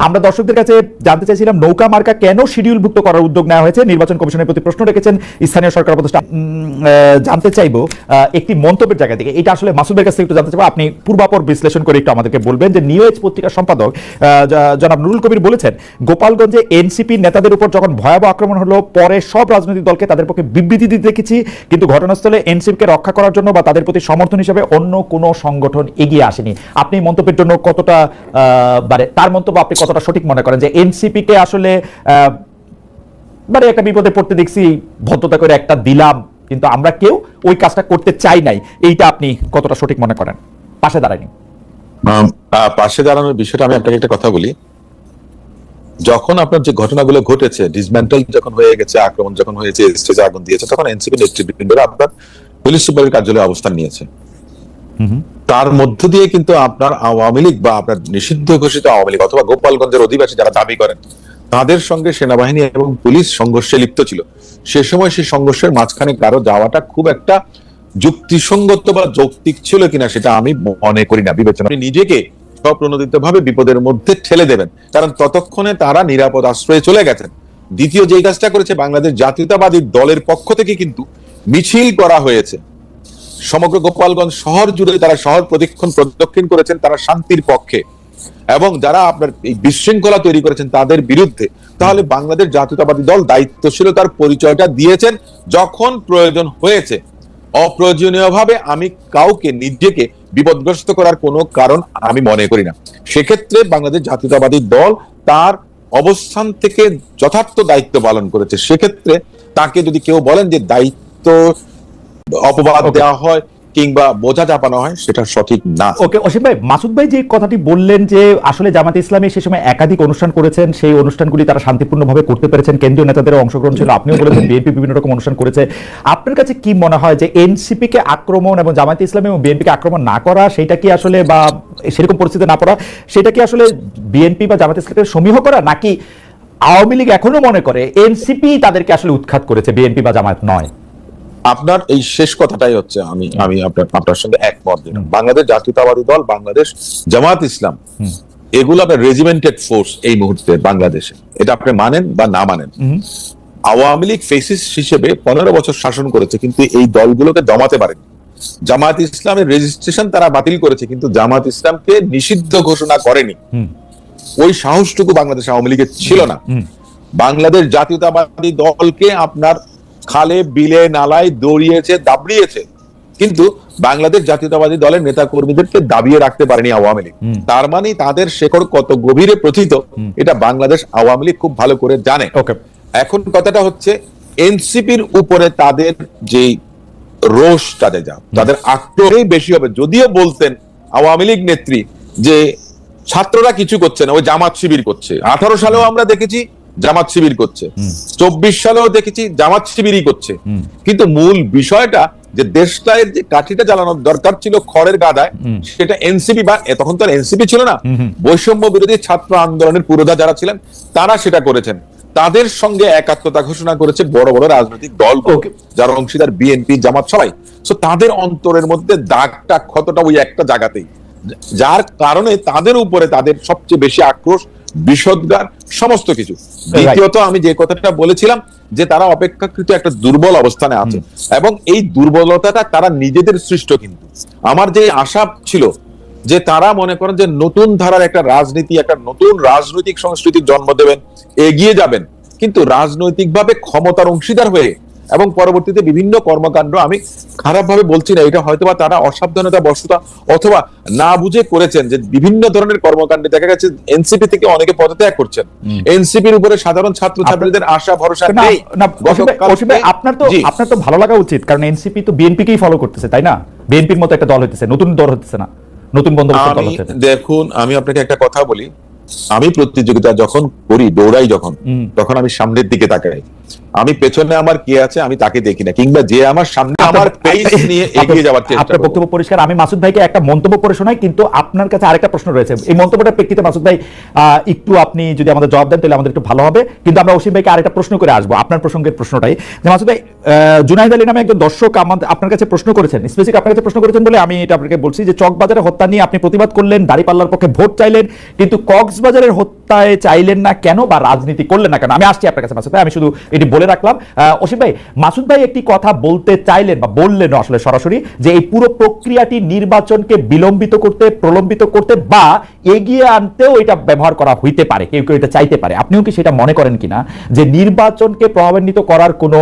আমরা দর্শকদের কাছে জানতে চাইছিলাম নৌকা মার্কা কেন শিডিউলভুক্ত করার উদ্যোগ নেওয়া হয়েছে, নির্বাচন কমিশনের প্রতি প্রশ্ন রেখেছেন স্থানীয় সরকার উপদেষ্টা। জানতে চাইবো একটি মন্তব্যের জায়গা থেকে, এটা আসলে মাসুদের কাছে একটু জানতে চাইবো, আপনি পূর্বাপর বিশ্লেষণ করে একটু আমাদেরকে বলবেন যে নিউ এজ পত্রিকার সম্পাদক জনাব নুরুল কবির বলেছেন গোপালগঞ্জে এনসিপি নেতাদের উপর যখন ভয়াবহ আক্রমণ হলো পরে সব রাজনৈতিক দলকে তাদের পক্ষে বিবৃতি দিতে দেখেছি, কিন্তু ঘটনাস্থলে এনসিপিকে রক্ষা করার জন্য বা তাদের প্রতি সমর্থন হিসেবে অন্য কোনো সংগঠন এগিয়ে আসেনি। আপনি মন্তব্যের জন্য কতটা তার মন্তব্য আপনি কতটা সঠিক মনে করেন যে এনসিপি কে আসলে একটা বিপদে পড়তে দেখছি, ভদ্রতা করে একটা দিলাম, কিন্তু আমরা কেউ ওই কাজটা করতে চাই নাই, এইটা আপনি কতটা সঠিক মনে করেন? পাশে দাঁড়ায়নি, পাশে দাঁড়ানোর বিষয়টা আমি আপনাকে একটা কথা বলি। যখন আপনার যে ঘটনাগুলো ঘটেছে, ডিসমেন্টাল যখন হয়ে গেছে, আক্রমণ যখন হয়েছে, স্টেজে আগুন দিয়েছে, তখন এনসিপি নেতৃবৃন্দরা আপনার পুলিশ সুপারের কার্যালয়ে অবস্থান নিয়েছে। তার মধ্য দিয়ে কিন্তু আপনার আওয়ামী লীগ বা আপনার নিষিদ্ধ ঘোষিত আওয়ামী লীগ অথবা গোপালগঞ্জের অধিবাসী যারা দাবি করেন, তাদের সঙ্গে সেনাবাহিনী এবং পুলিশ সংঘর্ষে লিপ্ত ছিল। সে সময় সেই সংঘর্ষের মাঝখানে কারো যাওয়াটা খুব একটা যুক্তিসঙ্গত বা যৌক্তিক ছিল কিনা সেটা আমি মনে করি না। বিবেচনা নিজেকে স্বপ্রণোদিত ভাবে বিপদের মধ্যে ঠেলে দেবেন, কারণ ততক্ষণে তারা নিরাপদ আশ্রয়ে চলে গেছেন। দ্বিতীয় যে কাজটা করেছে, বাংলাদেশ জাতীয়তাবাদী দলের পক্ষ থেকে কিন্তু মিছিল করা হয়েছে সমগ্র গোপালগঞ্জ শহর জুড়ে। তারা শহর প্রদক্ষিণ করেছেন, তারা শান্তির পক্ষে, এবং যারা আপনার এই বিশৃঙ্খলা তৈরি করেছেন তাদের বিরুদ্ধে। তাহলে বাংলাদেশ জাতীয়তাবাদী দল দায়িত্বশীলতার পরিচয়টা দিয়েছেন যখন প্রয়োজন হয়েছে। অপ্রয়োজনীয়ভাবে আমি কাউকে নিজেকে বিপদগ্রস্ত করার কোনো কারণ আমি মনে করি না। সেক্ষেত্রে বাংলাদেশ জাতীয়তাবাদী দল তার অবস্থান থেকে যথার্থ দায়িত্ব পালন করেছে। সেক্ষেত্রে তাকে যদি কেউ বলেন যে দায়িত্ব অপবাদ দেওয়া হয় কিংবা বোঝা চাপানো হয়, সেটা সঠিক না। ওকে অসীম ভাই, মাসুদ ভাই যে কথাটি বললেন যে আসলে জামাত ইসলামী সে সময় একাধিক অনুষ্ঠান করেছেন, সেই অনুষ্ঠানগুলি তারা শান্তিপূর্ণভাবে করতে পেরেছেন, কেন্দ্রীয় নেতাদেরও অংশগ্রহণ ছিল, আপনিও বলেছেন বিএনপি বিভিন্ন রকম অনুষ্ঠান করেছে। আপনার কাছে কি মনে হয় যে এনসিপি কে আক্রমণ এবং জামাত ইসলামী এবং বিএনপি কে আক্রমণ না করা, সেটা কি আসলে বা সেরকম পরিস্থিতি না পড়া, সেটা কি আসলে বিএনপি বা জামাত ইসলামকে সমীহ করা, নাকি আওয়ামী লীগ এখনো মনে করে এনসিপি তাদেরকে আসলে উৎখাত করেছে, বিএনপি বা জামাত নয়? আপনার এই শেষ কথাটাই হচ্ছে আমি আপনার সঙ্গে একমত। বাংলাদেশ জাতীয়তাবাদী দল, বাংলাদেশ জামাত ইসলাম, এগুলো আপনার রেজিমেন্টেড ফোর্স এই মুহূর্তে বাংলাদেশে, এটা আপনি মানেন বা না মানেন। আওয়ামী লীগ ফেসিস হিসেবে 15 বছর শাসন করেছে, কিন্তু এই দলগুলোকে দমাতে পারেনি। জামাত ইসলামের রেজিস্ট্রেশন তারা বাতিল করেছে, কিন্তু জামাত ইসলামকে নিষিদ্ধ ঘোষণা করেনি। ওই সাহসটুকু বাংলাদেশ আওয়ামী লীগের ছিল না। বাংলাদেশ জাতীয়তাবাদী দলকে আপনার খালে বিলে নালায় দৌড়িয়েছে, দাবড়িয়েছে, কিন্তু বাংলাদেশ জাতীয়তাবাদী দলের নেতা কর্মীদেরকে দাবিয়ে রাখতে পারেনি আওয়ামী লীগ। তার মানে তাদের শেকড় কত গভীরে প্রথিত, এটা বাংলাদেশ আওয়ামী লীগ খুব ভালো করে জানে। এখন কথাটা হচ্ছে এনসিপির উপরে তাদের যে রোষ, তাদের আক্রোশই বেশি হবে। যদিও বলতেন আওয়ামী লীগ নেত্রী যে ছাত্ররা কিছু করছে না, ওই জামাত শিবির করছে। 18 সালেও আমরা দেখেছি জামাত শিবির করছে, 24 সালেও দেখেছি জামাত শিবিরই করছে। কিন্তু মূল বিষয়টা যে দেশটায় যে কাঠিটা জ্বালানোর দরকার ছিল খড়ের গাদায়, সেটা এনসিপি, বা তখন তো এনসিপি ছিল না, বৈষম্য বিরোধী ছাত্র আন্দোলনের পুরোধা যারা ছিলেন তারা সেটা করেছেন। তাদের সঙ্গে একাত্মতা ঘোষণা করেছে বড় বড় রাজনৈতিক দল, যারা অংশীদার বিএনপি, জামাত, সবাই। তো তাদের অন্তরের মধ্যে দাগটা, ক্ষতটা ওই একটা জায়গাতেই, যার কারণে তাদের উপরে তাদের সবচেয়ে বেশি আক্রোশ, বিষোদ্গার, সমস্ত কিছু। দ্বিতীয়ত আমি যে কথাটা বলেছিলাম যে তারা অপেক্ষাকৃত একটা দুর্বল অবস্থানে আছে, এবং এই দুর্বলতাটা তারা নিজেদের সৃষ্ট। কিন্তু আমার যে আশা ছিল যে তারা মনে করেন যে নতুন ধারার একটা রাজনীতি, একটা নতুন রাজনৈতিক সংস্কৃতির জন্ম দেবেন, এগিয়ে যাবেন, কিন্তু রাজনৈতিকভাবে ক্ষমতার অংশীদার হয়ে, এবং পরবর্তীতে বিভিন্ন কর্মকাণ্ড, আমি খারাপ ভাবে বলছি না, এটা হয়তোবা তারা অসাবধানতা বশত অথবা না বুঝে করেছেন, যে বিভিন্ন ধরনের কর্মকাণ্ডে দেখা গেছে এনসিপি থেকে অনেকে পদত্যাগ করছেন। এনসিপির উপরে সাধারণ ছাত্রছাত্রীদের আশা ভরসা নেই। আপনার তো ভালো লাগা উচিত, কারণ এনসিপি তো বিএনপি কেই ফলো করতেছে, তাই না? বিএনপির মতো একটা দল হইতেছে, নতুন দল হচ্ছে না, নতুন বন্দোবস্ত দল হচ্ছে। দেখুন, আমি আপনাকে একটা কথা বলি, আমি প্রতিযোগিতা যখন করি, দৌড়াই যখন, তখন আমি সামনের দিকে তাকাই। আমি পেছনে আমার কে আছে আমি তাকে দেখি না, কিংবা যে আমার সামনে আমার পেস নিয়ে এগিয়ে যাওয়ার চেষ্টা আপনার করব। বক্তব্য পরিষ্কার। আমি মাসুদ ভাইকে একটা মন্তব্য করে শোনাই, কিন্তু আপনার কাছে আরেকটা প্রশ্ন রয়েছে। এই মন্তব্যটার প্রেক্ষিতে মাসুদ ভাই একটু আপনি যদি আমাদের জবাব দেন তাহলে আমাদের একটু ভালো হবে, কিন্তু আমরা অসীম ভাইকে আরেকটা প্রশ্ন করে আসবো আপনার প্রসঙ্গের প্রশ্নটাই। যে মাসুদ ভাই, জুনাইদ আলী নামে একজন দর্শক আপনার কাছে প্রশ্ন করেছেন, স্পেসিফিক আপনার কাছে প্রশ্ন করেছেন বলে আমি এটা আপনাকে বলছি, যে চকবাজারে হত্যা নিয়ে আপনি প্রতিবাদ করলেন, দাঁড়িপাল্লার পক্ষে ভোট চাইলেন, কিন্তু কক্সবাজারের হত্যায় চাইলেন না কেন, বা রাজনীতি করলেন না কেন? আমি আসছি আপনার কাছে মাসুদ ভাই, আমি শুধু এটি বলে রাখলাম। অসীম ভাই, মাসুদ ভাই একটি কথা বলতে চাইলেন বা বললেন আসলে সরাসরি, যে এই পুরো প্রক্রিয়াটি নির্বাচনকে বিলম্বিত করতে, প্রলম্বিত করতে বা এগিয়ে আনতেও এটা ব্যবহার করা হইতে পারে, কেউ কেউ এটা চাইতে পারে। আপনিও কি সেটা মনে করেন কিনা, যে নির্বাচনকে প্রভাবান্বিত করার কোনো